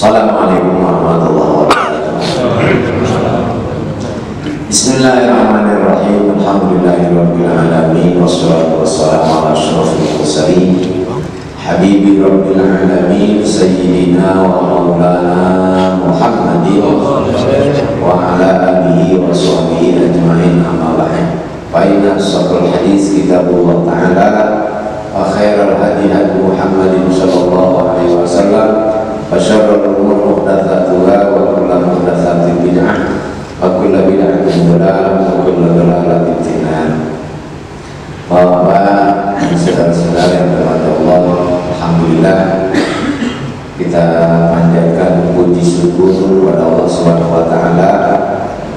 Assalamualaikum warahmatullahi wabarakatuh. Bismillahirrahmanirrahim. Alhamdulillahirabbil alamin wassalatu wassalamu ala asyrofil mursalin habibi rabbil alamin sayyidina wa maulana Muhammadin wa ala alihi wa sahbihi ajma'in, amma ba'd. Fa inna ashrafal hadis kitabullah ta'ala wa khairal hadi hadi Muhammadin sallallahu alaihi wasallam wa syarrul umur muhdatsatuha wa kullu muhdatsatin bid'ah wa kullu bid'atin dhalalah wa kullu dhalalatin finnar. Bapak, saudara-saudara yang dirahmati Allah, alhamdulillah kita panjatkan puji syukur kepada Allah Subhanahu wa taala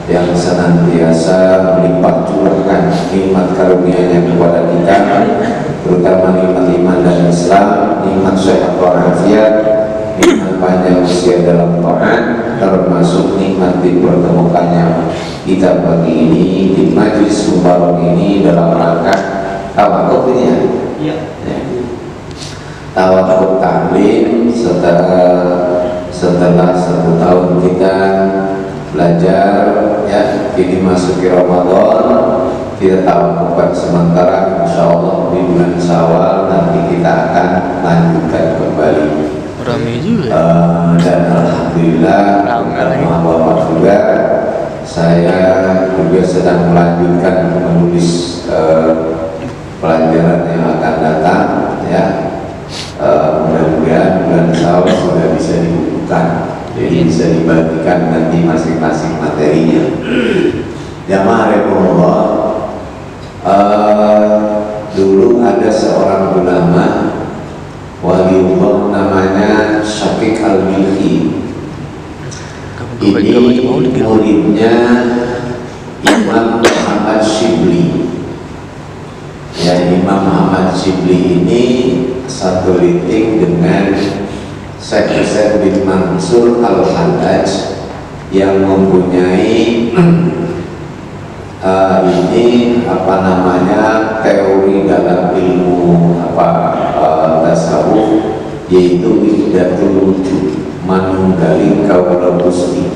yang senantiasa melipat curahkan nikmat karunia-Nya kepada kita, terutama nikmat iman dan Islam, nikmat sehat walafiat, nikmat panjang usia dalam taat, termasuk nikmat dipertemukannya kita pagi ini di majlis mubarak ini dalam rangka tawakuf ini ya. Tawakuf taklim setelah 1 tahun kita belajar ya, ini masuki Ramadan, kita tawakufkan sementara, insya Allah di bulan Syawal nanti kita akan lanjutkan kembali. Ramai juga. Dan alhamdulillah Bapak juga, saya juga sedang melanjutkan menulis pelajaran yang akan datang ya. Mudah-mudahan bulan Syawal sudah bisa dibukukan, jadi bisa dibagikan nanti masing-masing materinya. Jamaah rahimahullah, dulu ada seorang ulama waliullah namanya Syafiq Al-Milhi. Ini muridnya Imam Muhammad Shibli. Ya, Imam Muhammad Shibli ini satu litik dengan Syekh bin Mansur Al-Hallaj yang mempunyai ini apa namanya teori dalam ilmu tasawuf, yaitu Wihdatul Wujud, manunggaling kaula gusti,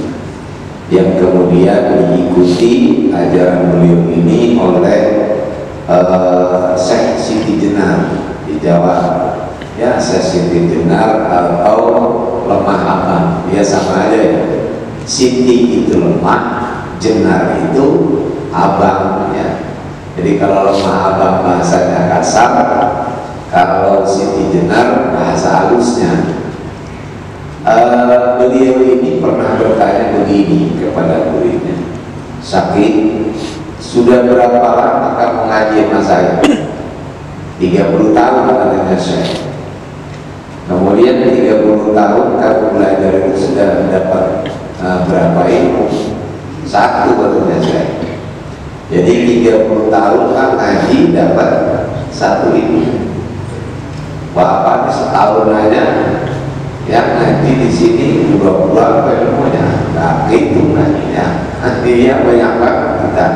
yang kemudian diikuti ajaran beliau ini oleh Syekh Siti Jenar di Jawa ya. Syekh Siti Jenar atau lemah abang, ya sama aja ya. Siti itu lemah, Jenar itu abang ya. Jadi kalau lemah abang bahasanya kasar, kalau Siti Jenar bahasa halusnya. Beliau ini pernah bertanya begini kepada muridnya, Syakir, sudah berapa lama kamu ngaji sama saya? 30 tahun katanya Syekh. Kemudian 30 tahun kamu belajar itu sudah dapat berapa ilmu? 1 katanya Syekh. Jadi 30 tahun kan ngaji dapat 1 ilmu. Bapak setahun aja yang ngaji di sini bulan apa ilmunya? Nggak gitu ngajinya. Artinya banyak banget kita.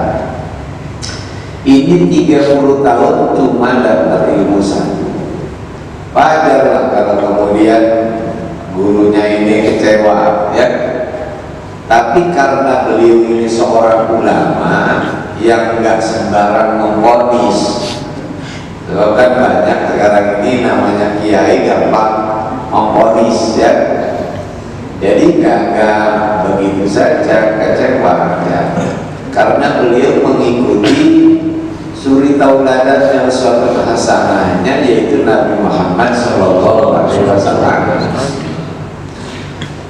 Ini 30 tahun cuma dapat ilmu 1. Wajarlah kalau kemudian gurunya ini kecewa ya. Tapi karena beliau ini seorang ulama yang nggak sembarang memvonis. Sebab kan banyak sekarang ini namanya kiai gampang memvonis ya. Jadi nggak begitu saja kecewa ya. Karena beliau mengikuti suri tauladan yang suatu hasanahnya, yaitu Nabi Muhammad Sallallahu Alaihi Wasallam.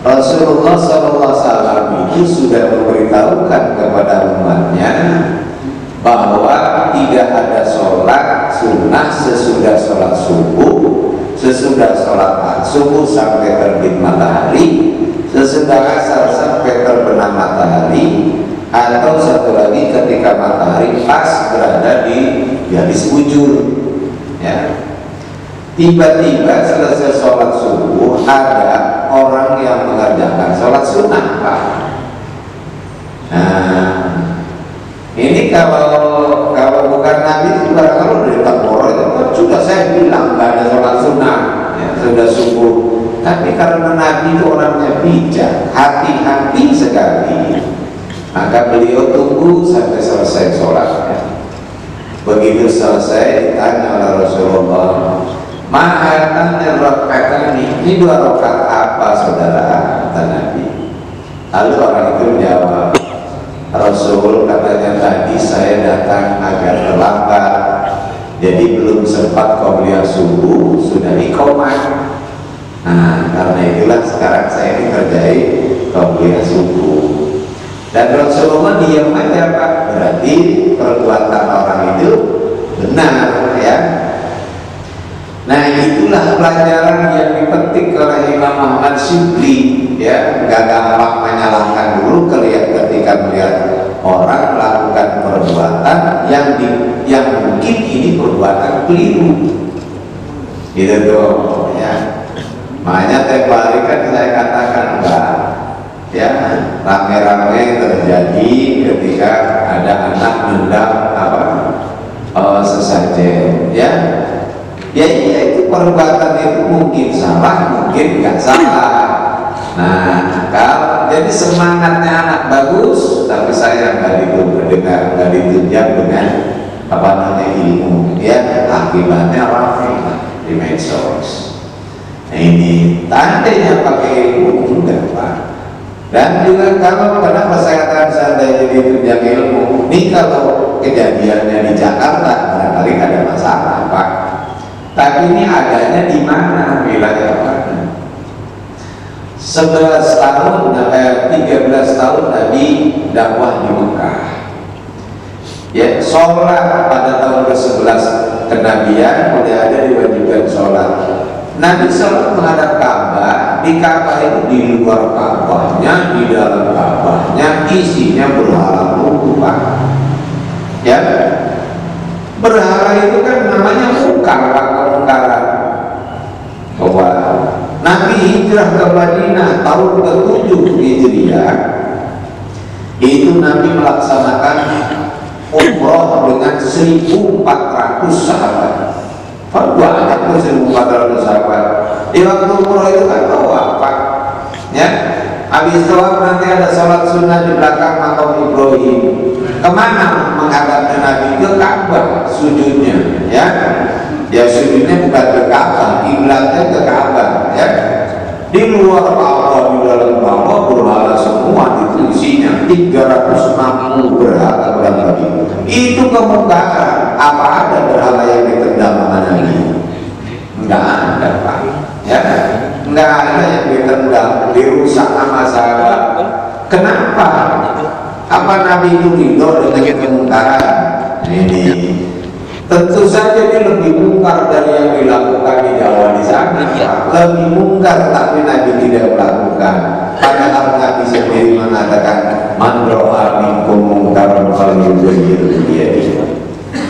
Rasulullah Sallallahu Alaihi Wasallam itu sudah memberitahukan kepada umatnya bahwa tidak ada sholat sunnah sesudah sholat subuh, sesudah sholat subuh sampai terbit matahari, sesudah asar sampai terbenam matahari, atau satu lagi ketika matahari pas berada di garis bujur ya. Tiba-tiba selesai sholat subuh ada orang yang mengerjakan sholat sunnah Pak. Nah ini kalau bukan Nabi itu barangkali dari Takboro itu kan sudah saya bilang nggak ada sholat sunnah ya. Sudah subuh tapi karena Nabi itu orangnya bijak, hati-hati sekali, maka beliau tunggu sampai selesai sholatnya. Begitu selesai ditanya oleh Rasulullah, "Ma'atanya rakaat ini 2 rakaat apa saudara?" kata Nabi. Lalu orang itu menjawab, "Rasul, katanya tadi saya datang agak terlambat, jadi belum sempat qobliyah subuh, sudah iqomah. Nah, karena itulah sekarang saya dikerjai qobliyah subuh." Dan Rasulullah diam aja, Pak. Berarti perbuatan orang itu benar, ya. Nah, itulah pelajaran yang dipetik oleh Imam Ahmad Syibli, ya. Gak gampang menyalahkan dulu ketika melihat orang melakukan perbuatan yang mungkin ini perbuatan keliru, gitu tuh, ya. Makanya tempo hari kan saya katakan, enggak, ya, rame-rame terjadi ketika ada anak nendang sesajen, ya. Ya itu perbuatan itu mungkin salah, mungkin nggak salah. Nah, kalau jadi semangatnya anak bagus, tapi saya nggak ditunjang dengan ilmu, ya, akibatnya ramai di medsos. Nah, ini tandanya pakai ilmu enggak, Pak. Dan juga kalau kenapa saya katakan seandainya ditunjang ilmu, ini kalau kejadiannya di Jakarta barangkali ada masalah, Pak. Tapi ini adanya di mana, wilayah mana? 13 tahun Nabi dakwah di Mekah. Ya, sholat pada tahun ke-11 kenabian mulai ada diwajibkan sholat. Nabi sholat menghadap Ka'bah, di Ka'bah itu di luar Ka'bahnya, di dalam Ka'bahnya isinya berhala buku, Pak. Ya, berhala itu kan namanya mungkar, Pak, kemungkaran. Bahwa Nabi hijrah ke Madinah tahun ke-7 Hijriah, itu Nabi melaksanakan umroh dengan 1.400 sahabat. Banyak tuh 1.400 sahabat. Di waktu umroh itu kan tawaf, Pak, ya. Habis tawaf nanti ada sholat sunnah di belakang makam Ibrahim. Kemana menghadapnya Nabi? Ke Ka'bah sujudnya, ya. Ya sujudnya bukan ke Ka'bah, kiblatnya ke Ka'bah, ya. Di luar Ka'bah, di dalam Ka'bah berhala semua, itu isinya 360 berhala berarti. Itu kemungkaran. Apa ada berhala yang ditendang sama Nabi? Enggak ada, Pak, ya. Enggak ada yang ditendang, dirusak sama sahabat. Kenapa? Apa Nabi itu ridho dengan kemungkaran? Ini tentu saja dia lebih mungkar dari yang dilakukan di Jawa di sana. Lebih mungkar, tapi Nabi tidak melakukan. Padahal Nabi sendiri mengatakan, "Man ra'a minkum mungkaran falyughayyirhu biyadihi."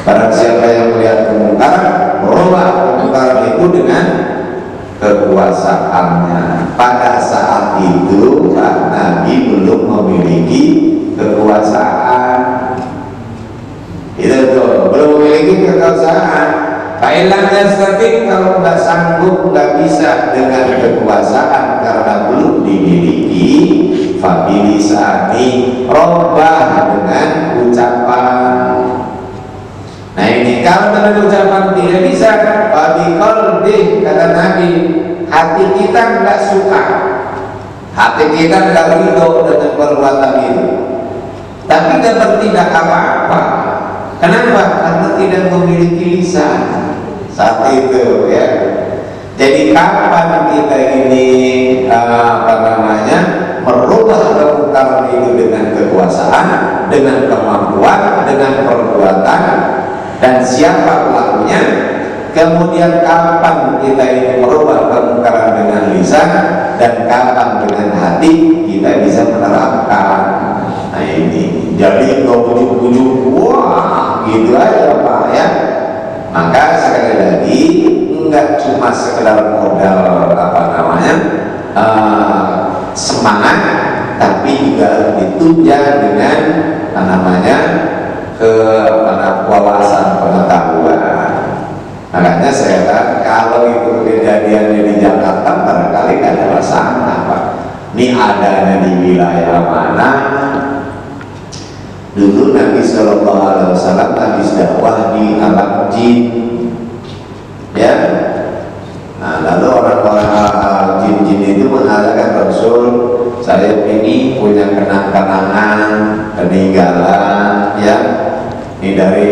Barang siapa yang melihat kemungkaran, merubah kemungkaran itu dengan kekuasaannya. Pada saat itu Pak, Nabi belum memiliki kekuasaan. Itu tuh, belum memiliki kekuasaan. Thailand dan Serbia kalau nggak sanggup, nggak bisa dengan kekuasaan karena belum dimiliki, fabilisani, robah dengan ucapan. Nah ini kalau dengan ucapan tidak bisa, fabiqalbi, kata Nabi, hati kita nggak suka, hati kita nggak ridho dengan perbuatan itu, tapi tidak bertindak apa-apa. Kenapa? Karena tidak memiliki lisan saat itu, ya. Jadi kapan kita ini merubah kemungkaran itu dengan kekuasaan, dengan kemampuan, dengan perbuatan, dan siapa pelakunya? Kemudian kapan kita ini merubah kemungkaran dengan lisan, dan kapan dengan hati kita bisa menerapkan. Nah ini, jadi nggak ujuk-ujuk, wah gitu aja, Pak, ya. Maka sekali lagi nggak cuma sekedar modal semangat, tapi juga ditunjang dengan wawasan pengetahuan. Makanya saya katakan kalau itu kejadiannya di Jakarta, sekali nggak ada masalah, Pak. Ini adanya di wilayah mana? Dulu Nabi Shallallahu Alaihi Wasallam habis dakwah di alam jin, ya. Nah, lalu orang-orang jin-jin itu mengatakan, Rasul, saya ini punya kenang-kenangan peninggalan, ya. Ini dari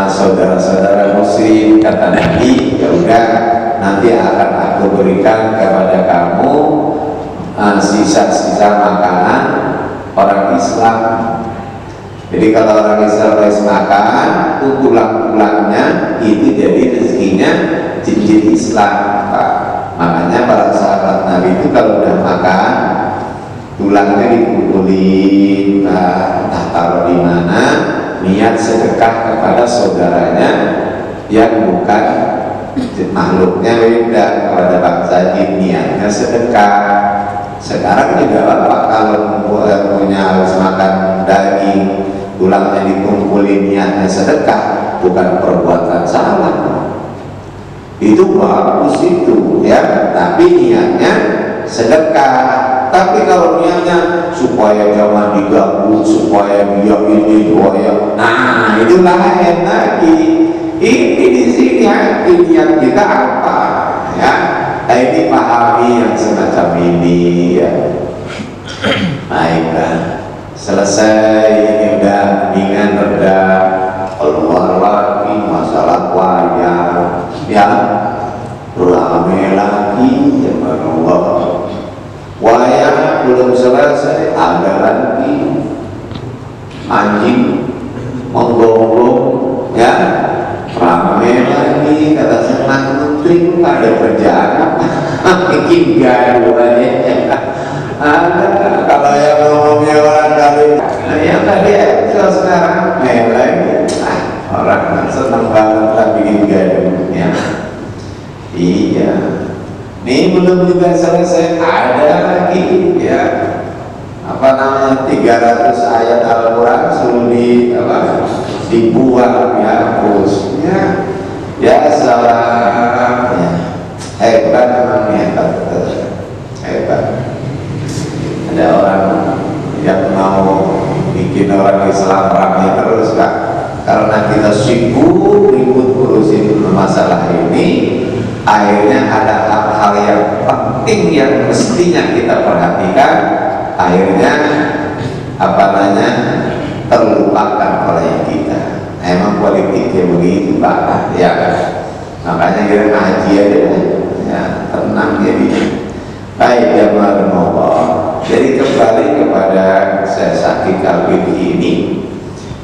saudara-saudara muslim, kata Nabi. Ya udah, nanti akan aku berikan kepada kamu sisa-sisa makanan orang Islam. Jadi kalau orang Islam harus makan, tulang-tulangnya itu jadi rezekinya jin-jin Islam, Pak. Makanya para sahabat Nabi itu kalau udah makan, tulangnya dikumpulin, entah taruh di mana, niat sedekah kepada saudaranya yang bukan makhluknya beda, kepada bangsa jin niatnya sedekah. Sekarang juga Bapak kalau punya harus makan daging, tulangnya dikumpulin niatnya sedekah, bukan perbuatan salah. Itu bagus itu, ya. Tapi niatnya sedekah. Tapi kalau niatnya supaya jangan diganggu, supaya dia ini doya, nah itu lain lagi. Ini di sini hati niat kita apa, ya? Nah, ini pahami yang semacam ini, ya. Baiklah, selesai ini udah mendingan reda, keluar lagi masalah wayang, ya, rame lagi, ya Allah. Wayang belum selesai, ada lagi anjing menggonggong, ya, rame lagi, kata senang menteri, nggak ada kerjaan apa, bikin gaduh aja. Ada kalau yang ngomongnya orang kali, yang tadi itu sekarang lagi, orang senang banget lah bikin gaduh, ya. Iya. Ini belum juga selesai, ada lagi, ya, apa namanya, 300 ayat Al-Quran suruh dibuang, ya, hapus, ya, salah, ya, hebat memang, hebat. Ada orang yang mau bikin orang Islam ramai terus, Kak, karena kita sibuk ribut urusin masalah ini. Akhirnya ada hal-hal yang penting yang mestinya kita perhatikan, akhirnya terlupakan oleh kita. Emang politiknya begitu, Pak, ya. Makanya kita ngaji aja, ya, tenang jadi. Baik, ya Allah. Jadi kembali kepada Syekh Saki Kalbi ini,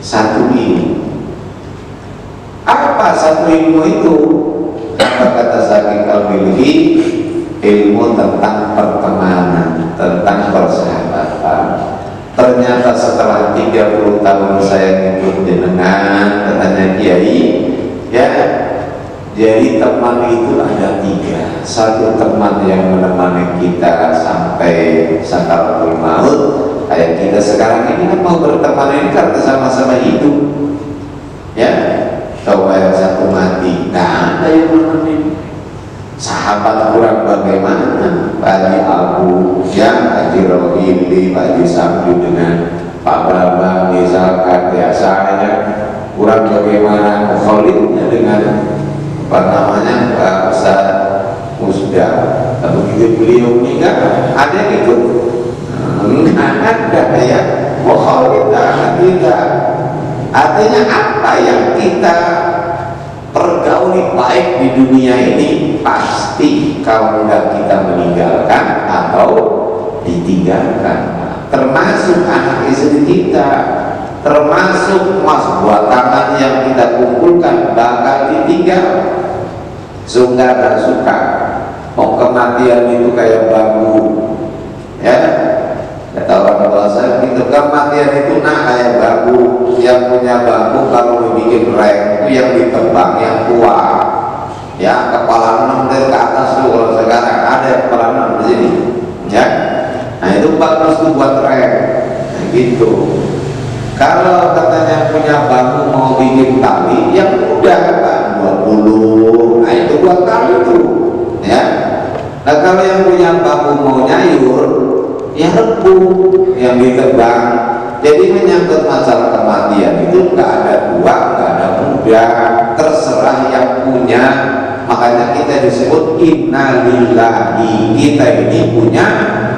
satu ini. Apa satu ilmu itu? Apa kata Saki Kalbi? Ilmu tentang pertemanan, tentang persahabatan. Ternyata setelah 30 tahun saya ngikut jenengan, katanya Kiai, ya, jadi teman itu ada 3. Satu teman yang menemani kita sampai sakaratul maut, kayak kita sekarang ini kan mau berteman ini karena sama-sama hidup, ya. Coba yang satu mati, nah ada yang menemani. Sahabat kurang bagaimana? Pak Haji Abu, ya, Haji Rohili, Pak Haji Sabdu dengan Pak Bambang misalkan, ya, saya kurang bagaimana Khalidnya dengan apa namanya, Pak Ustaz Musda. Begitu beliau meninggal, ada yang ikut? Enggak ada, ya. Khalid tidak. Artinya apa yang kita pergauli baik di dunia ini pasti kalau tidak kita meninggalkan atau ditinggalkan, termasuk anak istri kita, termasuk buah tangan yang kita kumpulkan bakal ditinggal. Suka dan suka, mau kematian itu kayak bambu, ya. Kata orang tua saya, itu kematian itu kayak bambu. Yang punya bambu kalau dibikin rek itu yang ditebang yang kuat, ya, kepala 6 dari ke atas tuh. Kalau sekarang ada kepala 6 di sini, ya. Nah itu bagus tuh buat rek, nah, gitu. Kalau katanya punya bambu mau bikin tali yang mudah kan 20, nah itu buat tali tuh, ya. Nah kalau yang punya bambu mau nyayur, ya rebu yang ditebang. Jadi menyangkut masalah kematian itu nggak ada tua, nggak ada muda, terserah yang punya. Makanya kita disebut innalillahi, kita ini punya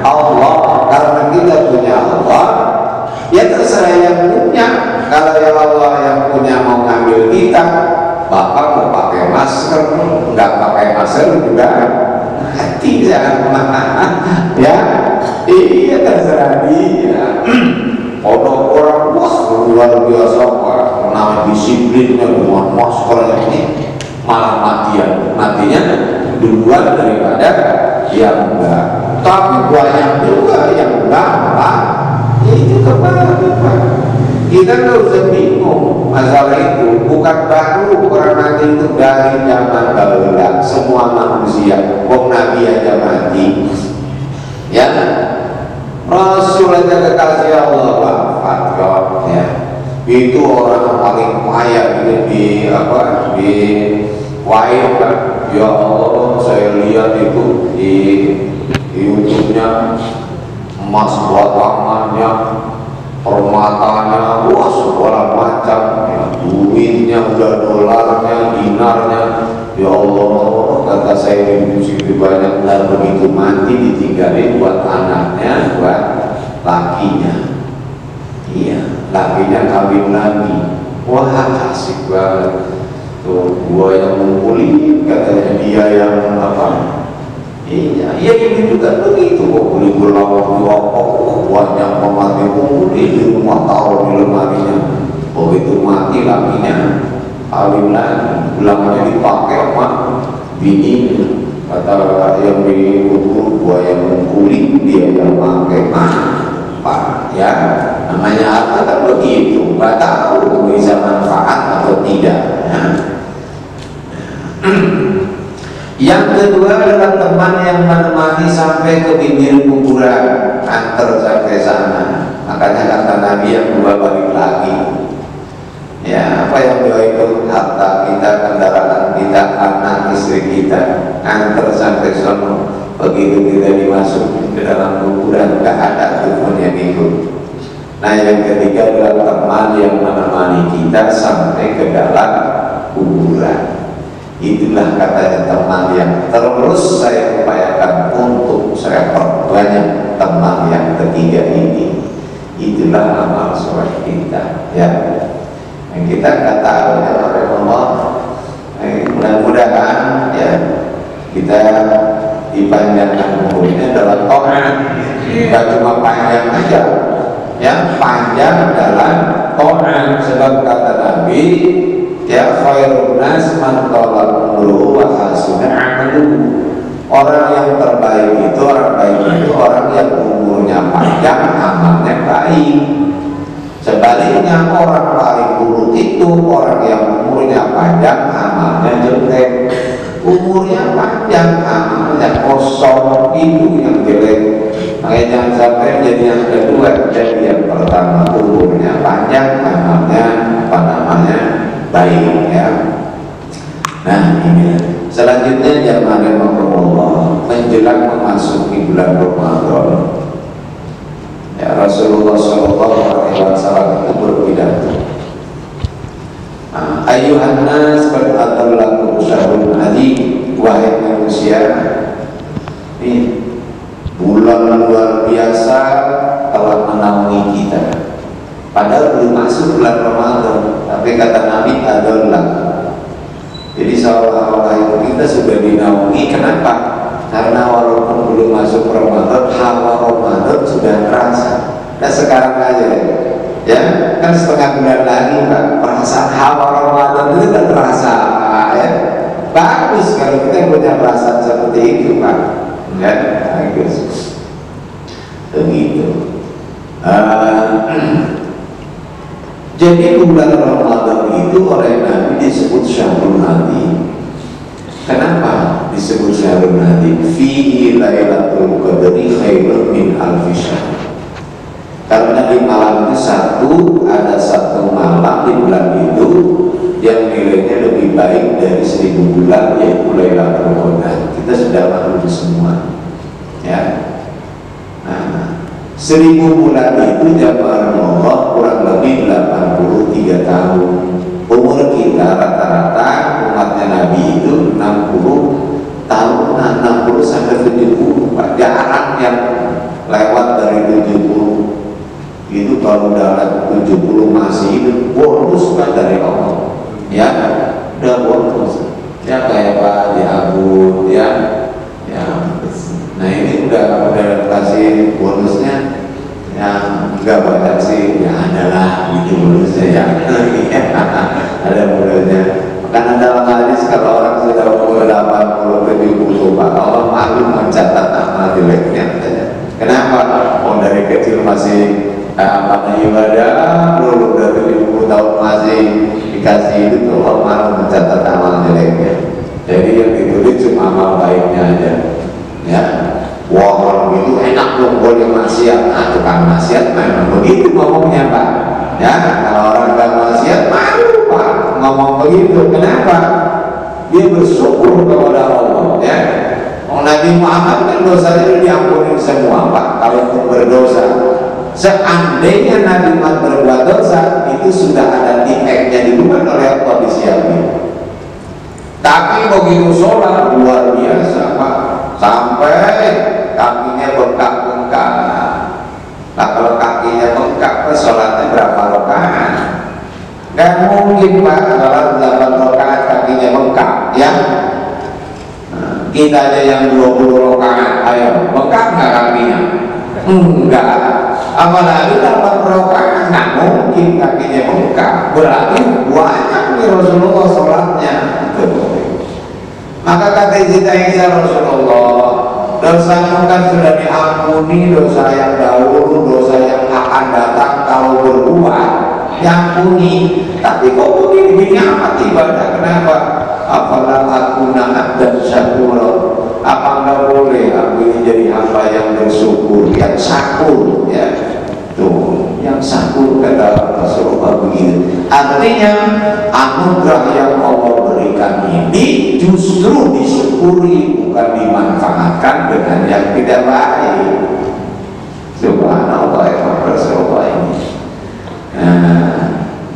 Allah. Karena kita punya Allah, ya terserah yang punya. Kalau yang Allah yang punya mau ngambil kita, bapak mau pakai masker, nggak pakai masker juga hati jangan ya, iya terserah dia. Orang wah luar biasa pak, nama disiplinnya dengan maskernya ini malah matinya duluan daripada yang enggak. Tapi banyak juga yang enggak pak, ya itu kepala pak. Kita nggak usah bingung masalah itu, bukan baru orang mati itu dari zaman dahulu. Semua manusia, wong Nabi aja mati, ya. Rasul aja kekasih Allah wafat ya. Itu orang paling kaya di Kuwait kan. Ya Allah, saya lihat itu di YouTube-nya, emas batangannya, permatanya, wah segala macam ya, duitnya udah dolarnya, dinarnya. Ya Allah, kata saya ini musibah banyak, dan begitu mati ditinggalin buat anaknya, buat lakinya. Iya, lakinya kawin lagi. Wah asik banget. Tuh gua yang ngumpulin, katanya dia yang apa? Iya, ini juga begitu kok. Beli berlawak rokok, banyak pemati kumpulin di rumah, taruh di lemarinya. Begitu mati lakinya kawin lagi, belakangnya dipakai sama bini. Kata yang dikubur, gua yang ngumpulin, dia yang pakai. Pak, ya namanya apa kan begitu, nggak tahu bisa manfaat atau tidak ya. Yang kedua adalah teman yang menemani sampai ke pinggir kuburan, antar sampai sana. Makanya kata Nabi yang dua balik lagi ya, apa yang dua itu, harta kita, kendaraan kita, anak istri kita, antar sampai sana. Begitu kita dimasukin ke dalam kuburan, nggak ada teman yang ikut. Nah yang ketiga adalah teman yang menemani kita sampai ke dalam kuburan. Itulah katanya teman yang terus saya upayakan untuk saya perbanyak, teman yang ketiga ini. Itulah amal soleh kita ya. Yang kita nggak tahu ya Allah. Mudah-mudahan ya kita dipanjangkan umurnya dalam taat, bukan cuma panjang aja ya, panjang dalam taat. Sebab kata Nabi ya, khairun nas man tala umruhu wa hasuna amaluhu. Orang yang terbaik itu, orang baik itu orang yang umurnya panjang, amalnya baik. Sebaliknya orang paling buruk itu orang yang umurnya panjang, amalnya jelek. Umurnya panjang, amalnya kosong, itu yang jelek. Makanya jangan sampai jadi yang kedua. Jadi yang pertama umurnya panjang, amalnya baik ya. Nah ini selanjutnya jamaah Allah, menjelang memasuki bulan Ramadan ya, Rasulullah SAW itu berpidato, ayuhan nas qad atallakum syahrun adzim, wahai manusia, ini bulan luar biasa telah menaungi kita. Padahal belum masuk bulan Ramadan, tapi kata Nabi adalah. Jadi seolah-olah itu kita sudah dinaungi. Kenapa? Karena walaupun belum masuk Ramadan, hawa Ramadan sudah terasa. Nah sekarang aja ya, kan setengah bulan lagi Pak, perasaan hawa Ramadan itu sudah terasa ya. Bagus kalau kita punya perasaan seperti itu Pak ya, bagus begitu. Jadi bulan Ramadan itu oleh Nabi disebut Syahrul Hadi. Kenapa disebut Syahrul Hadi? Fihi lailatul qadri khairun min alfi syahr. Karena di malam itu ada satu malam di bulan itu yang nilainya lebih baik dari 1000 bulan, yaitu Lailatul Qadar. Kita sudah maklum semua, ya. Nah, 1000 bulan itu jamaah Allah kurang lebih 83 tahun. Umur kita rata-rata umatnya Nabi itu 60 tahun, 60 sampai 70. Jarang yang lewat dari 70. Itu kalau udah 70 masih hidup, bonus kan dari Allah, ya, udah bonus, ya, kayak Pak Haji Abu, ya, nah ini udah kasih bonusnya, yang nggak banyak sih, ya adalah gitu bonusnya, ya, ada bonusnya. Karena dalam hadis kalau orang sudah umur 80 70, Pak Allah malu mencatat amal jeleknya. Kenapa? Oh, dari kecil masih amal ibadah, dulu udah 70 tahun masih dikasih itu, Allah malu mencatat amal jeleknya. Jadi yang ditulis cuma amal baiknya aja, ya. Wah, kalau begitu enak dong, boleh maksiat. Nah, tukang maksiat memang begitu ngomongnya, Pak. Ya, kalau orang gak maksiat malu, Pak, ngomong begitu. Kenapa? Dia bersyukur kepada Allah, ya. Nabi Muhammad kan dosanya sudah diampuni semua, Pak. Kalau untuk berdosa, seandainya Nabi Muhammad berbuat dosa, itu sudah ada titiknya dibuat oleh Allah disiapin. Tapi begitu sholat luar biasa, Pak, sampai kakinya bengkak-bengkak. Nah, kalau kakinya bengkak, sholatnya berapa rakaat? Gak mungkin, Pak, sholat 8 rakaat kakinya bengkak, ya. Kita aja yang 20 rakaat, ayo, bengkak nggak kakinya? Enggak. Apalagi 8 rakaat, nggak mungkin kakinya bengkak. Berarti banyak nih Rasulullah sholatnya. Maka kata Siti Aisyah, Rasulullah, dosamu kan sudah diampuni, dosa yang dahulu, dosa yang akan datang kalau berbuat, diampuni. Tapi kok begini amat ibadah? Kenapa? Apalah aku nak dan syukur. Apa enggak boleh aku ini jadi hamba yang bersyukur, yang syakur, ya. Tuh, yang syakur kata Rasulullah begitu. Artinya anugerah yang Allah berikan ini justru disyukuri, bukan dimanfaatkan dengan yang tidak baik. Subhanallah, ya Rasulullah ini. Nah,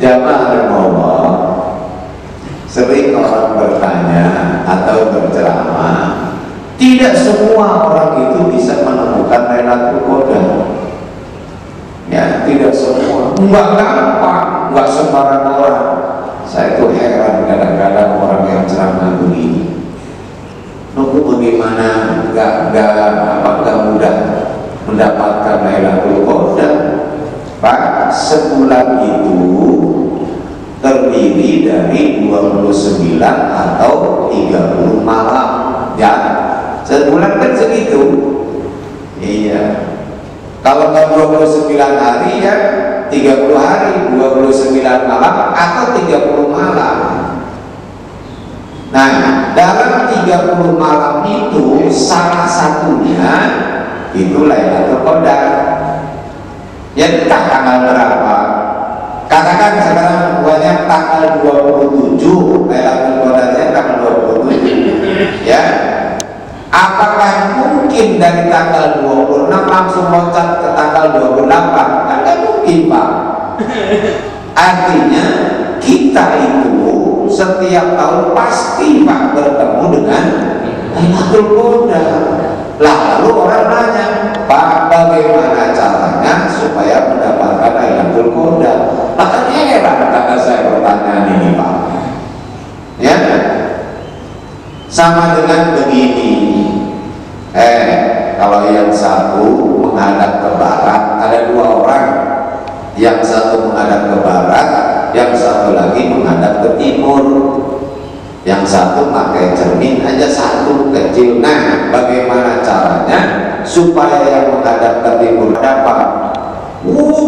jamaah Allah, sering orang bertanya atau berceramah, tidak semua orang itu bisa menemukan Lailatul Qadar. Ya, tidak semua, enggak gampang, enggak sembarang orang. Saya tuh heran kadang-kadang orang yang ceramah begini. Nunggu bagaimana enggak mudah mendapatkan Lailatul Qadar. Pak, sebulan itu terdiri dari 29 atau 30 malam, ya. Sebulan kan segitu. Iya. Kalau nggak 29 hari, ya 30 hari, 29 malam atau 30 malam. Nah, dalam 30 malam itu salah satunya itu Lailatul Qadar. Ya entah tanggal berapa. Katakan sekarang banyak tanggal 27, Lailatul Qadarnya tanggal 27, ya. Apakah mungkin dari tanggal 26 langsung loncat ke tanggal 28? Kan nggak mungkin, Pak. Artinya kita itu setiap tahun pasti, Pak, bertemu dengan Lailatul Qadar. Lalu orang nanya, Pak, bagaimana caranya supaya mendapatkan Lailatul Qadar? Maka heran kata saya pertanyaan ini, Pak. Ya, sama dengan begini. Kalau yang satu menghadap ke barat, ada 2 orang. Yang satu menghadap ke barat, yang satu lagi menghadap ke timur. Yang satu pakai cermin aja, satu kecil. Nah, bagaimana caranya supaya yang menghadap ke timur dapat?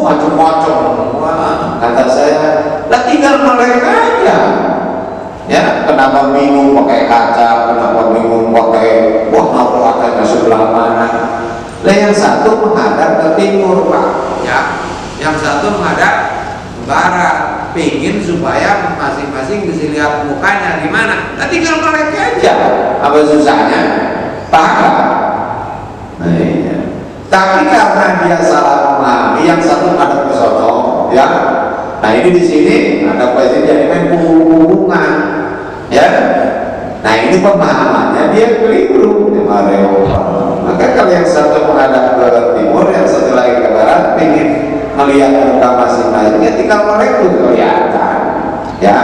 Macam-macam. Wah, kata saya, lah tinggal melek aja. Ya, kenapa bingung pakai kaca? Kenapa bingung pakai naruh kacanya sebelah mana? Lah yang satu menghadap ke timur, Pak. Ya, yang satu menghadap ke barat. Pengen supaya supaya masing-masing bisa lihat mukanya di mana. Nah, tinggal melek aja. Apa susahnya? Paham? Nah, iya. Tapi karena dia salah memahami, yang satu ada ke sono, ya. Nah, ini di sini ada presiden yang hubungan, ya. Nah, ini pemahamannya dia keliru. Maka kalau yang satu menghadap ke timur, yang satu lagi ke barat, ingin melihat muka masing-masing, ya tinggal melek itu kelihatan, ya.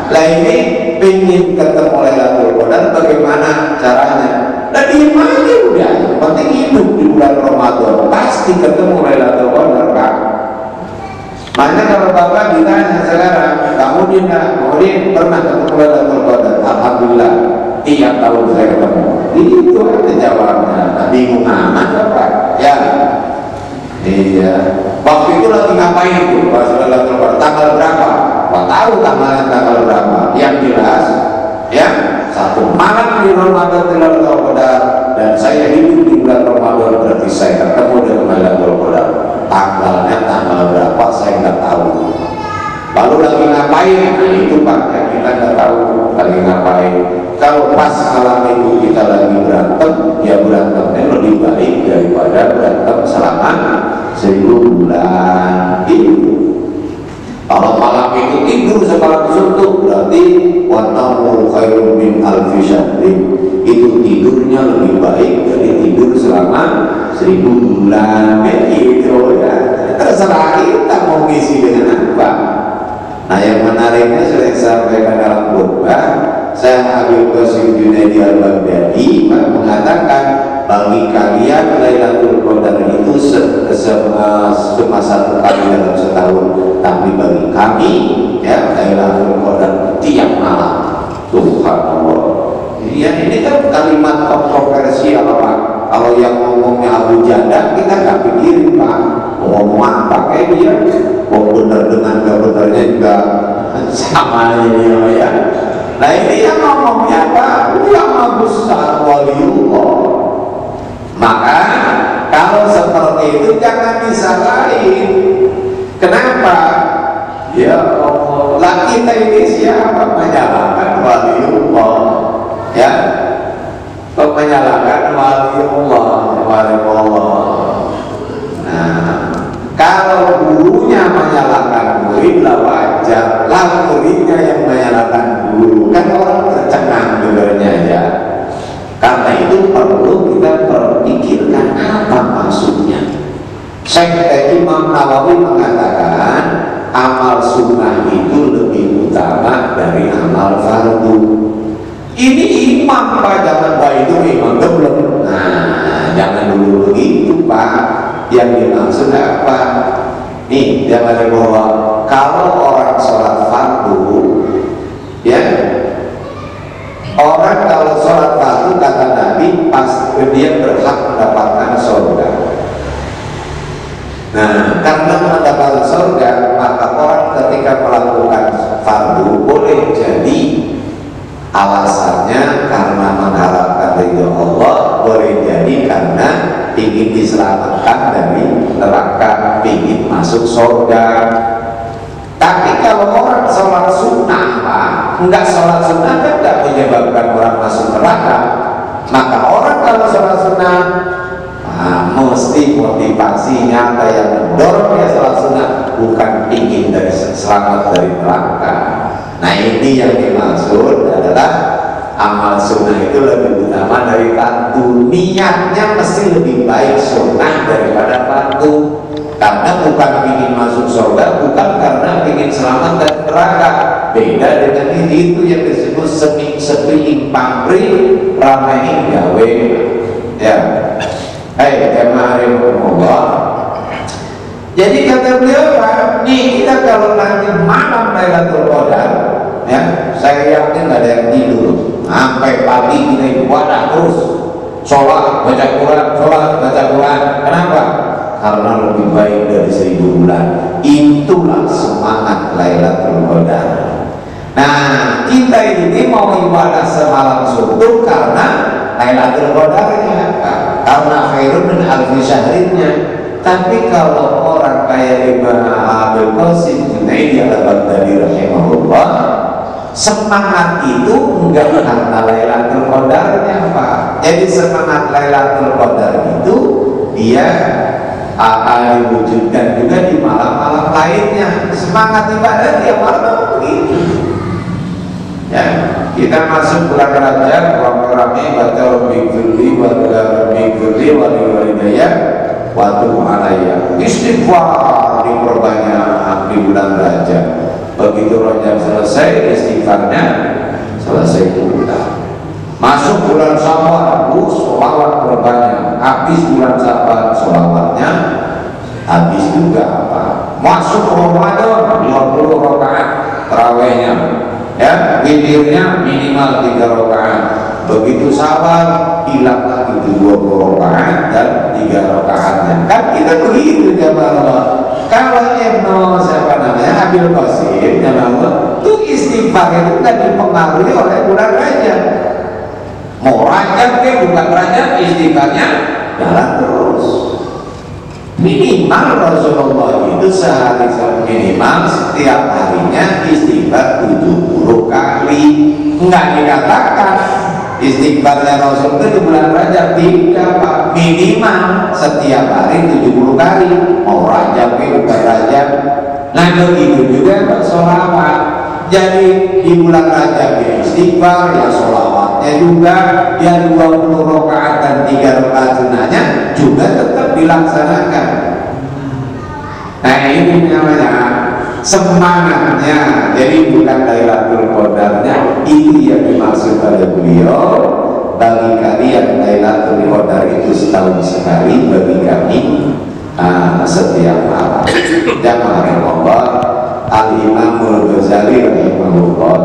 Nah, ini ingin ketemu Lailatul Qadar, bagaimana caranya? Nah, diem aja udah, yang penting hidup di bulan Ramadan, pasti ketemu Lailatul Qadar, Pak. Makanya kalau Bapak ditanya sekarang, kamu Udin pernah ketemu Lailatul Qadar? Alhamdulillah, tiap tahun saya ketemu. Itu aja jawabnya. Nah, bingung amat Bapak, ya. Iya. Waktu itu lagi ngapain itu? Pas Lailatul Qadar tanggal berapa? Pak tahu tanggal berapa? Yang jelas, ya, satu malam di Ramadan Lailatul Qadar, dan saya hidup di bulan Ramadan, berarti saya ketemu dengan Lailatul Qadar. Tanggalnya tanggal berapa saya nggak tahu. Lalu lagi ngapain? Nah, itu Pak, yang kita nggak tahu lagi ngapain. Kalau pas malam itu kita lagi berantem, ya berantemnya lebih baik daripada berantem selama 1000 bulan. Itu kalau malam itu tidur semalam suntuk, berarti wanamu khairun min alfi syahrin. Itu tidurnya lebih baik dari tidur selama 1000 bulan. Begitu ya. Terserah kita mau ngisi dengan apa. Nah, yang menariknya saya sampaikan dalam khutbah, saya Habib Qasim Junaidi Al-Baghdadi mengatakan, bagi kalian Lailatul Qadar itu cuma satu kali dalam setahun, tapi bagi kami, ya, Lailatul Qadar tiap malam. Subhanallah. Ya, ini kan kalimat kontroversial, Pak. Kalau yang ngomongnya Abu Janda, kita nggak pikirin, Pak. Ngomong apa kayak dia? Mau benar dengan nggak benarnya juga sama ini, ya. Nah, ini yang ngomongnya apa? Ulama besar waliullah. Maka kalau seperti itu jangan disalahin. Kenapa? Ya Allah, lah kita ini siapa menyalahkan waliullah? Ya, menyalahkan waliullah. Nah, kalau gurunya menyalahkan murid lah wajar, lah muridnya yang menyalahkan guru, kan orang tercengang dengarnya ya. Karena itu perlu kita berpikirkan apa maksudnya. Syekh Imam Nawawi mengatakan amal sunnah itu lebih utama dari amal fardu. Ini imam Pak, jangan wah itu imam geblek. Nah, jangan dulu begitu Pak. Yang dimaksud apa? Nih, jangan bahwa kalau orang sholat fardu, ya, orang kalau sholat fardu kata Nabi pasti dia berhak mendapatkan surga. Nah, karena mendapatkan surga, maka orang ketika melakukan fardu boleh jadi alasannya karena mengharapkan ridho Allah, boleh jadi karena ingin diselamatkan dari neraka, ingin masuk surga. Tapi kalau orang sholat sunnah, Pak, enggak sholat sunnah kan enggak menyebabkan orang masuk neraka. Maka orang kalau sholat sunnah, mesti motivasinya yang mendorong dia sholat sunnah bukan ingin dari selamat dari neraka. Nah, ini yang dimaksud adalah amal sunnah itu lebih utama dari fardu. Niatnya mesti lebih baik sunnah daripada fardu. Karena bukan ingin masuk surga, bukan karena ingin selamat dari neraka. Beda dengan itu yang disebut sepi pamri ramai gawe. Ya, hai kemarin Allah. Jadi kata beliau, Pak, nih kita kalau nanti malam Lailatul Qadar, ya, saya yakin ada yang tidur sampai pagi kita ibadah terus, sholat baca Quran. Kenapa? Karena lebih baik dari 1000 bulan. Itulah semangat Lailatul Qadar. Nah, kita ini mau ibadah semalam suntuk karena Lailatul Qadarnya, karena khairun min alfi syahrinnya. Tapi kalau orang kayak Imam Abdul Qasim Junaidi al-Baghdadi rahimahullah, semangat itu enggak karena Lailatul Qadarnya, Pak. Jadi semangat Lailatul Qadar itu dia akan diwujudkan juga di malam-malam lainnya. Semangat ibadah dia malam begitu. Ya, kita masuk bulan Rajab, rame-rame baca Rabbi firli wa Rabbi firli wa liwalidayya wa tub alayya. Istighfar diperbanyak di bulan Rajab. Begitu Rajab selesai, istighfarnya selesai pula. Masuk bulan Syawal, sholawat berbanyak. Habis bulan Syawal, sholawatnya habis juga, apa? Masuk Ramadan, 20 rakaat tarawihnya, ya, witirnya minimal 3 rakaat. Begitu Syawal, hilang lagi 20 rakaat dan 3 rakaatnya. Kan kita begitu jamaah. Kalau siapa namanya Abdul Qasim jamaah, itu istighfar itu kan dipengaruhi oleh bulan Rajab. Mau Rajab ke bukan Rajab, istighfarnya jalan terus. Minimal Rasulullah itu sehari minimal setiap harinya istighfar 70 kali. Enggak dikatakan istighfarnya Rasul itu di bulan Rajab, tidak, Pak. Minimal setiap hari 70 kali. Mau Rajab ke bukan Rajab. Nah begitu juga Pak sholawat. Jadi di bulan Rajab ya istighfar, ya sholawatnya juga, ya 20 rakaat dan 3 rakaat sunahnya juga tetap dilaksanakan. Nah ini namanya semangatnya. Jadi bukan Lailatul Qadarnya, itu yang dimaksud oleh beliau. Bagi kalian Lailatul Qadar itu setahun sekali, bagi kami setiap malam. Jamaah Allah, Al-Imam Al-Ghazali rahimahullah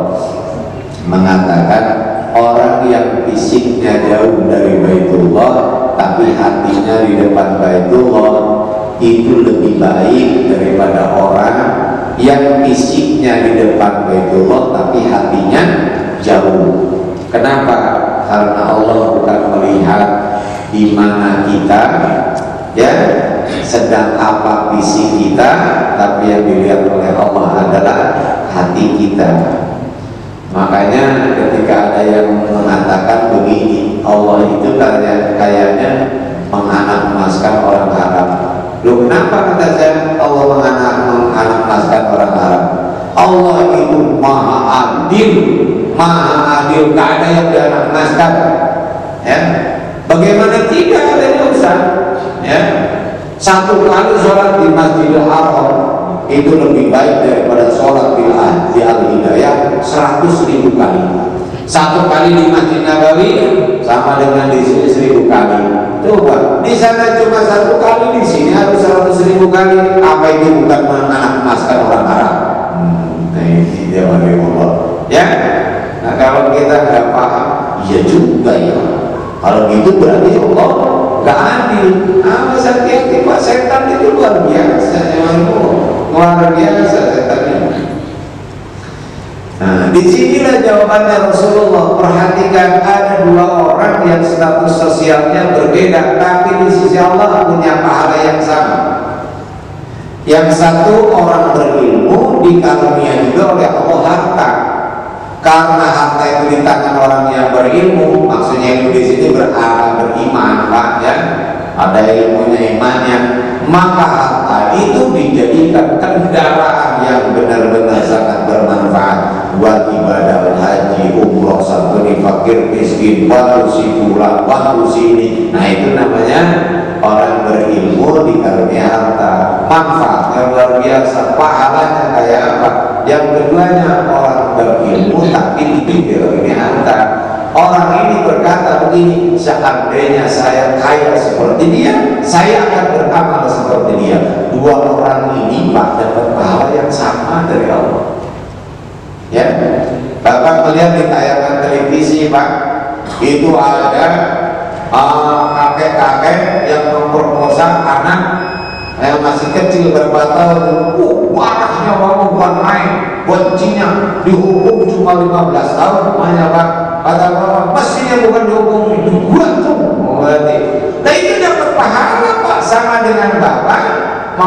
mengatakan orang yang fisiknya jauh dari Baitullah tapi hatinya di depan Baitullah itu lebih baik daripada orang yang fisiknya di depan Baitullah tapi hatinya jauh. Kenapa? Karena Allah bukan melihat di mana kita, ya, sedang apa fisik kita, tapi yang dilihat oleh Allah adalah hati kita. Makanya ketika ada yang mengatakan begini, Allah itu kayaknya menganak emaskan orang Arab. Loh, kenapa kata saya Allah menganak emaskan orang Arab? Allah itu maha adil, gak ada yang dianak emaskan, ya. Bagaimana tidak ada yang usah, ya. Satu kali sholat di Masjidil Haram itu lebih baik daripada sholat di Al-Hidayah 100.000 kali. Satu kali di Masjid Nabawi sama dengan di sini 1000 kali. Coba, di sana cuma 1 kali, di sini harus 100.000 kali. Apa itu bukan menganak emaskan orang Arab? Nah ini dia Allah. Ya, nah kalau kita nggak paham, iya juga ya. Kalau gitu berarti Allah gak adil. Masa Pak setan itu luar biasa, luar biasa setannya. Nah, disinilah jawabannya Rasulullah. Perhatikan, ada 2 orang yang status sosialnya berbeda, tapi di sisi Allah punya pahala yang sama. Yang satu orang berilmu, dikarunia juga oleh Allah harta. Karena harta itu di tangan orang yang berilmu, maksudnya ilmu di sini beriman, Pak, ya. Ada ilmunya, imannya, maka harta itu dijadikan kendaraan yang benar-benar sangat bermanfaat buat ibadah haji, umroh, santuni, fakir, miskin, batu si pulang, batu sini. Nah itu namanya orang berilmu dikarunia harta. Manfaatnya luar biasa, pahalanya kayak apa? Yang keduanya orang berilmu tapi dipikir ini harta. Orang ini berkata begini, seandainya saya kaya seperti dia, saya akan beramal seperti dia. 2 orang ini Pak dapat pahala yang sama dari Allah. Ya, Bapak melihat di tayangan televisi Pak, itu ada kakek-kakek yang memperkosa anak yang masih kecil berapa tahun. Marahnya bukan main, bencinya dihukum cuma 15 tahun, makanya Pak. Kata Bapak, mestinya bukan dihukum, digantung. Berarti, nah itu dapat pahala Pak, sama dengan Bapak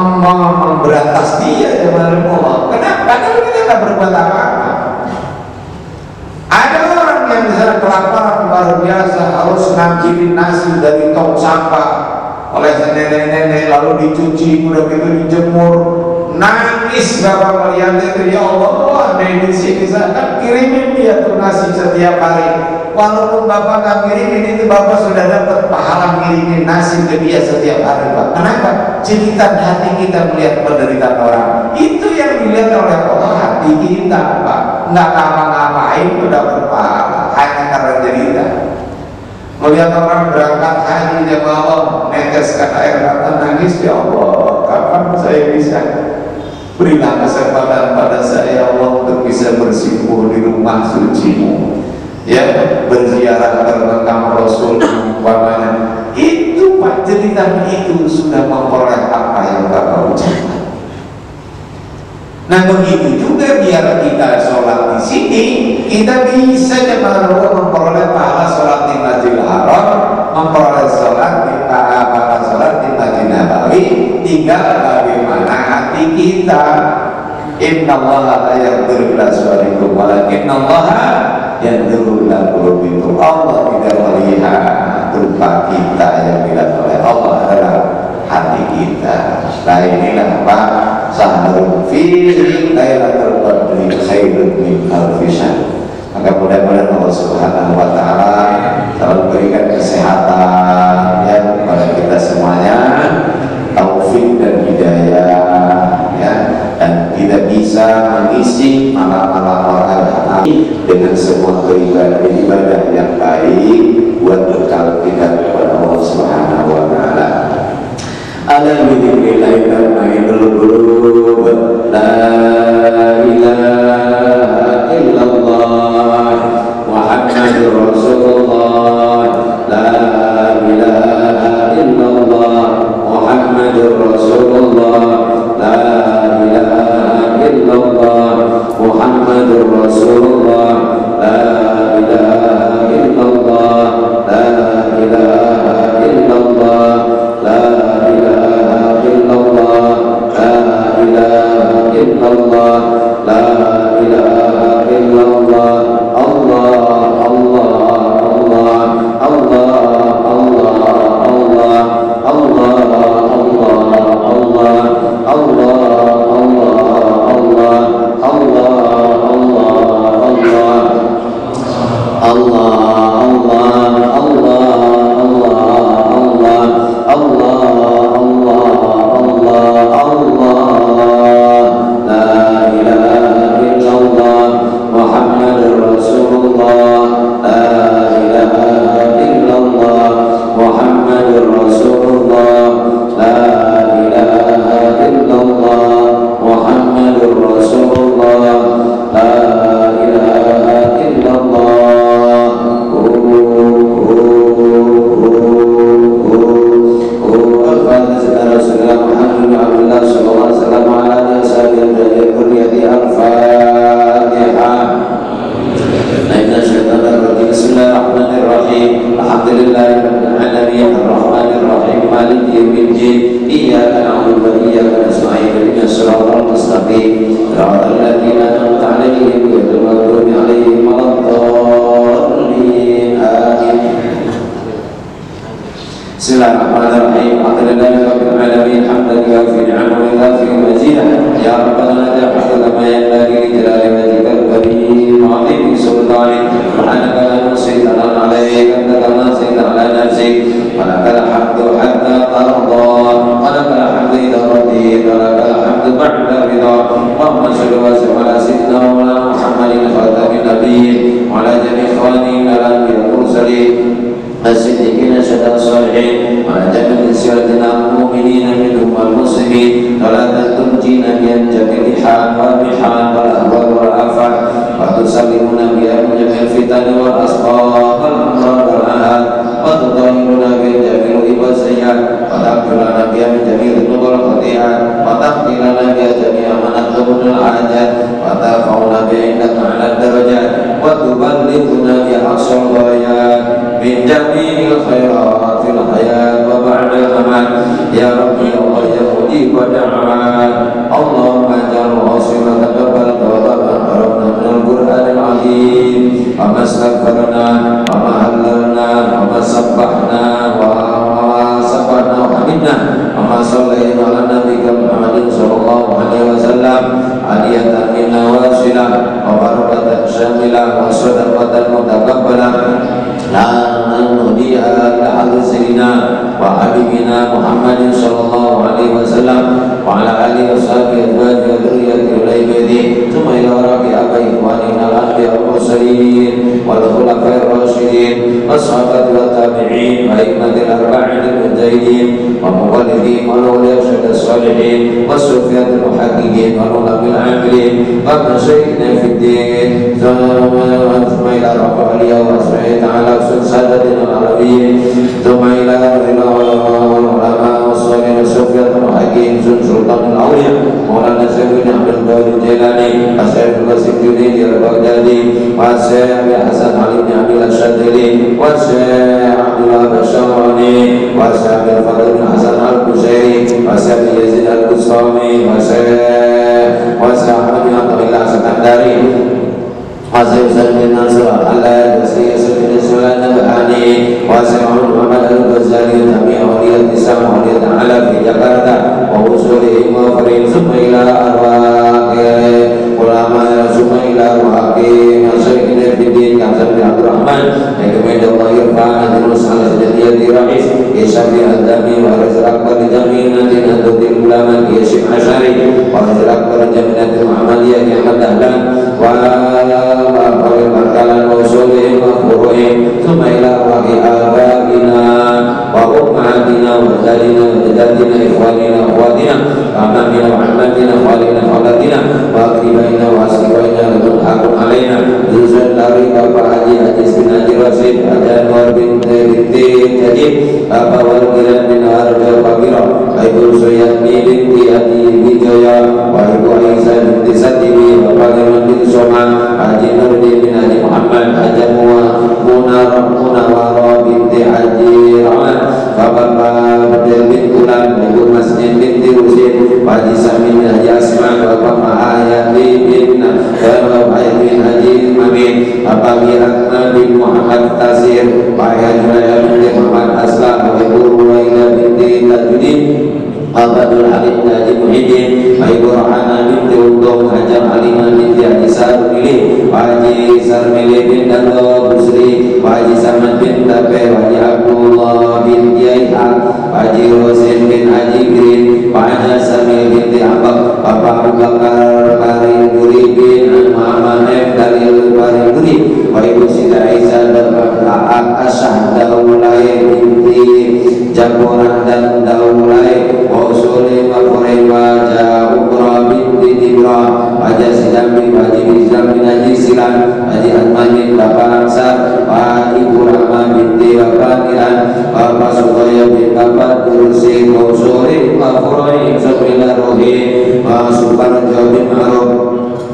memberantas dia zaman Allah. Kenapa? Karena kita nggak berbuat apa-apa. Ada orang yang misalnya kelaparan luar biasa, harus ngambilin nasi dari tong sampah oleh nenek-nenek, lalu dicuci, udah gitu dijemur, nangis bapak melihatnya itu, ya Allah, nenek sini saya kirimin dia tuh nasi setiap hari. Walaupun bapak nggak kirimin itu, bapak sudah dapat pahala ngirimin nasi ke dia setiap hari, Pak. Kenapa? Jeritan hati kita melihat penderitaan orang. Itu yang dilihat oleh Allah, hati kita, Pak. Nggak ngapa-ngapain udah berpahala, hanya karena cerita. Melihat orang berangkat haji jemaah, neteskan air mata, nangis, ya Allah, kapan saya bisa? Berilah kesempatan pada saya, Allah, untuk bisa bersimpuh di rumah suci-Mu, ya, berziarah ke makam Rasul umpamanya. Itu Pak, cerita itu sudah memperoleh apa yang Bapak ucapkan. Nah begitu juga biar kita sholat di sini, kita bisa memperoleh pahala sholat di Masjidil Haram, memperoleh sholat di pahala sholat di Masjid Nabawi. Tinggal bagaimana hati kita. Innallaha la yanzuru ila suwarikum walakinallaha yanzuru ila qulubikum. Allah tidak melihat rupa kita, yang dilihat oleh Allah adalah hati kita. Nah inilah Pak, sahrun fihi lailatul qadri khairun min alfi syahr. Maka mudah-mudahan Allah Subhanahu wa taala selalu berikan kesehatan ya kepada kita semuanya, taufik dan hidayah ya, dan kita bisa mengisi malam-malam orang dengan semua ibadah yang baik buat bekal kita kepada Allah Subhanahu wa taala. Ala bidzikrillahi tatma'innul qulub. La ilaha illallah Muhammadur Rasulullah. La ilaha illallah Muhammadur Rasulullah. La ilaha illallah Muhammadur Rasulullah. La ilaha illallah. La ilaha illallah. La ilaha illallah. La ilaha illallah. La ilaha illallah. Allah Allah Allah Allah Allah Allah Allah Allah Bismillahirrahmanirrahim. Alhamdulillahirabbil alamin hamdan yuwafi ni'amahu wa yukafi mazidah. Ya Rabbana la tahmil kama yanbaghi li jalali wajhikal karim wa 'azimi sultanik. Subhanaka la nuhsi thanan 'alaika anta kama asnayta 'ala nafsik. Wa lakal hamdu hatta tarda. Wa lakal hamdu idza radita. Wa lakal hamdu ba'da ridha. Allahumma shalli wa sallim ala sayyidina Muhammadin khatamin nabiyyin wa ala jami'i ikhwani al-anbiya'i wal mursalin. As-siddiqina syadal salihin wa jami'in siratina mu'minina minhum wal muslimin wa la tunjina biyan jami'ihal wal mihan wal ahwal wal afat wa tusallimuna biya jami'il fitani wal asqal wal amrad wal ahad wa tudahiruna biya jami'il ibasiyat wa taqfiruna biya jami'il nubal khati'at wa taqfiruna biya jami'a manatubunul ajat wa tafa'una biya indaka ala darajat wa tuballighuna biya aqsal ghayat min jami'il khairat fil hayat wa ba'dal amal. Ya Rabbi Allah ya mujib wa ma astaghfarna wa ma hallalna wa ma sabbahna wa ma sabbahna wa hamidna wa ma sallaina ala nabiyyika Muhammadin sallallahu alaihi wasallam hadiyatan minna wasilah wa barakatan syamilah wa sadaqatan mutaqabbalah la nudiya ila al-sirina wa habibina Muhammadin sallallahu alaihi wasallam wa ala alihi wa sahbihi azwaji wa dhurriyyati wa laibati thumma ila rabi abai ikhwanina al-anbiya wal mursalin wal khulafa'ir rasyidin washabati wa tabi'in wa hikmatil arba'in al-mujahidin wa muqallidin wa awliya syahadat salihin wa sufiyatil muhaqqiqin wa ulamil amilin wa masyayikhina fid din thumma ila rabbil aliyah wa asma'i ta'ala sadatina al-alawiyyin thumma ila ulama wa salihin sufiyatil muhaqqiqin sultan al-awliya maulana sayyidina Abdul Qadir Jailani Asy'arul Qasim Junaidi al-Baghdadi wa Syekh Hasan Ali bin Abi al-Syadili wa Syekh Abdullah Basharani wa Syekh Fadl bin Hasan al-Busairi wa Syekh Yazid al-Bustami wa Syekh Ahmad bin Abdullah Sakandari Asyik Sayyid Nasr al-Alad Asyik Sayyid Sulan al-Bahani wa Syekh Muhammad al-Ghazali Jami' Awliyat Islam Awliyat Ta'ala fi Jakarta wa usulihim wa farin summa ila arwaqi ulama summa ila arwaqi masyayikhina fiddin Kamsan bin Abdurrahman Ekomedah Allah Irfan Adilus al-Jadiyati Rais Isyafi al-Dami wa Rizal Akbar Jaminatin Aduddin Ulama Yashim Asyari wa Rizal Akbar Jaminatin Muhammadiyah Ahmad Dahlan wa Al-Qawi Markalan wa Usulihim wa Furu'im Suma ila wahi ababina wa ummatina wa dalina wa jadatina ikhwanina wa akhwatina amamina wa ahmadina wa alina wa alatina wa akribaina wa asribaina wa hakum alaina Zuzan dari Bapak Haji bin Haji Rasid Ajanwar bin Binti Jadid Bapak Walgiran bin Harja Fakira Ibu Suyatmi binti Haji Wijaya wa Ibu Aisyah binti Satibi wa Fatimah bin Soma Haji Nurdin bin Haji Muhammad Haji Munawara binti Haji Rahman Bapak Badil bin Ulan Ibu Masjid binti Rusin Haji Sami bin Haji Asman Bapak Ma'ayati bin Haji Mamin Bapak Wiratna bin Muhammad Tasir Pak Haji Raya binti Muhammad Aslam Ibu Ruwaila binti Tajudin Abdul Halim Haji Muhyiddin Ibu Rohana binti Undong Hajar Alimah binti Haji Sarmili Haji Sarmili bin Dando Busri Haji Samad bin Tape Haji Abdullah bin Yai'ad Haji Rosin bin Haji Grin Haji Samil binti Abak Bapak Abu Bakar Parinduri bin Muhammad M. Dalil Parinduri Ibu Sita Aisyah Bapak Asyah Daulai binti Jaboran dan Daulai Usuli wa Furaiwa Ja'ubra binti Dibra Haji Sidam bin Haji Islam bin Haji Silan Haji Atman bin Bapak Ansar Ibu Rahma binti Bapak Kiran Bapak Sukaya bin Bapak Kursi Usuli wa Furai Subila Rohi Suparjo bin Ma'ruf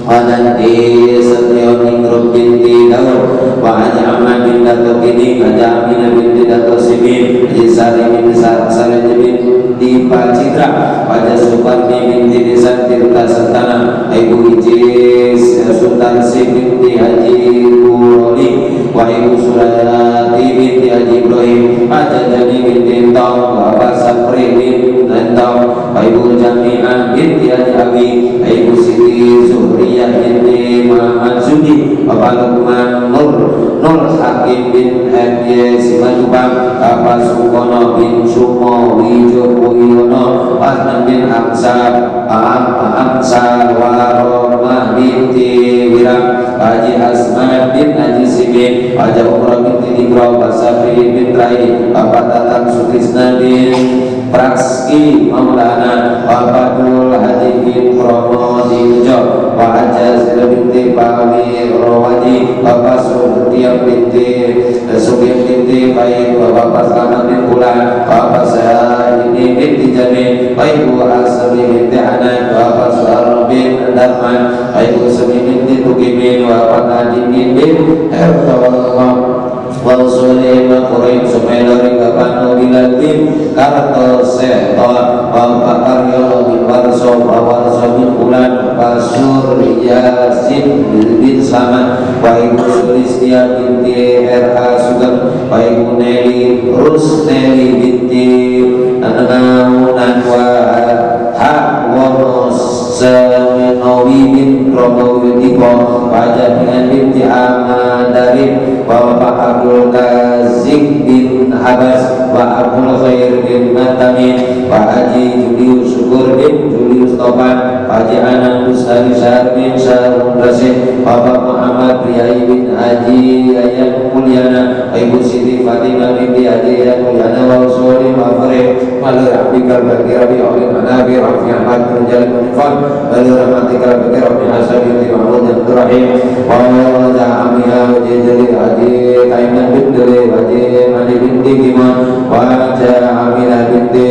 Wadanti Setio Ningrum binti Daud wa Haji Ahmad bin Dato Kini Haji Aminah binti Dato Simin Haji Sari bin Salim binti Pacitra Haji Suparni binti Desa Tirta Sentana Ibu Ijis Sultansi binti Haji Buroli wa Ibu Surati binti Haji Ibrahim Haji Jani binti Tong Bapak Sapri bin Tong Ibu Jami'ah binti Haji Abi Ibu Siti Zuhriyah binti Muhammad Sudi Bapak Lukman Nur Hakim bin M.Y. Simatubang Bapak Sukono bin Sumo Wijo Puyono Asman bin Amsar Waromah binti Wiram Haji Asman bin Haji Simin Haji Umrah binti Dibro Basafi bin Rai Bapak Tatang Sukrisna bin Praksi Maulana Bapak Dul Haji bin Promo Dijo Pak Haji binti Pawi Rawadi Bapak Suhtiam binti Sukim binti Baik Bapak Selamat bin Pulan Bapak Syahini binti Jamin Ibu Asri binti Anan Bapak Suara bin Darman Ibu Semi binti Tukimin Bapak Nadini bin Ertawallah Wausulim Kurim Sumelori Bapak Nubilatin Karto Seton Bapak Karyo bin Warso Warso bin Pulan Pasur Yasin bin Slamet, wa Ibu Sulistia binti R.A. Sugeng, wa Ibu Nelly Rusneli binti Naunan, wa Hakwono Semenawi bin Romawi Tipo, wa Jaminan binti Amadarin, wa Bapak Abdul Kazik bin Habas, wa Abdul Khair bin Matamin, wa Haji Julius Syukur bin Julius Topan, wa Haji Anan Bustani Syar bin Syarun Rasid, wa Bapak Muhammad Priai bin Haji Yayan Mulyana, wa Ibu Siti Fatimah binti Haji Yayan Mulyana, wa Usuli wa Farid Malur Abdikal Bagi Rabi Aulid Manabi Rafi Ahmad bin Jalil Munifan, Malur Rahmatikal Bagi Rabi Hasan binti Mahmud yang Rahim, wa Raja Amiyah wa Jajali Haji Kaiman bin Dele, wa Haji Mani binti Gimon, wa Haji Aminah binti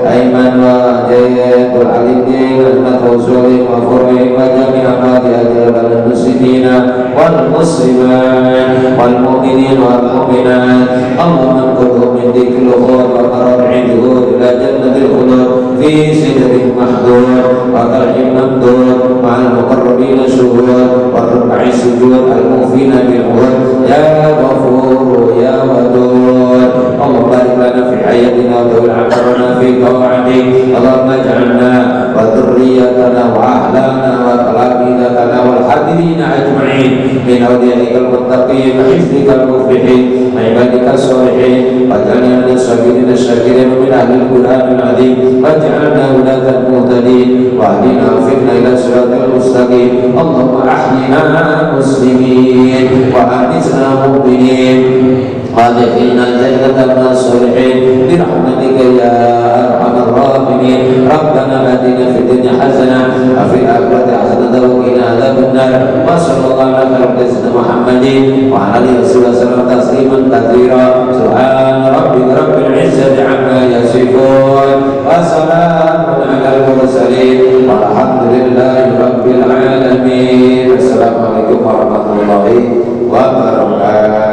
Aiman, wa Jayatul Alim bin Ahmad Rasulih wa Furih, wa Jami Ahmad Yajal Balan Muslimina wal Musliman wal Mu'minin wal Mu'minat, Allahumma qudhum min dikil khur wa qarar'iduhu ila jannatil khulud fi sidrin mahdud wa kalhim mamdud ma'al muqarrabina syuhud wa ruk'i sujud al-mufina bil-hud ya ghafur ya wadud. Allahumma barik lana fi hayatina wa tawil amarana fi ta'atik, Allahumma ij'alna wa dhurriyyatana wa ahlana wa talamidatana wal hadirina ajma'in min awliyaikal muttaqin wa hizbikal muflihin wa ibadikal sholihin, wa ja'alna min as-sabirin asy-syakirin min ahlil Qur'anil azim, wa ja'alna hudatan muhtadin wa ahdina fitna ila siratal mustaqim. Allahumma ahyina muslimin wa amitna mu'minin wa adkhilna jannata ma'as solihin bi rahmatika ya arhamar rahimin. Rabbana atina fid dunya hasanah wa fil akhirati hasanah wa qina adzabannar. Wa sallallahu ala sayyidina Muhammadin wa ala alihi wasallam tasliman katsira. Subhana rabbika rabbil izzati amma yasifun wa salamun alal mursalin walhamdulillahi rabbil alamin. Assalamualaikum warahmatullahi wabarakatuh.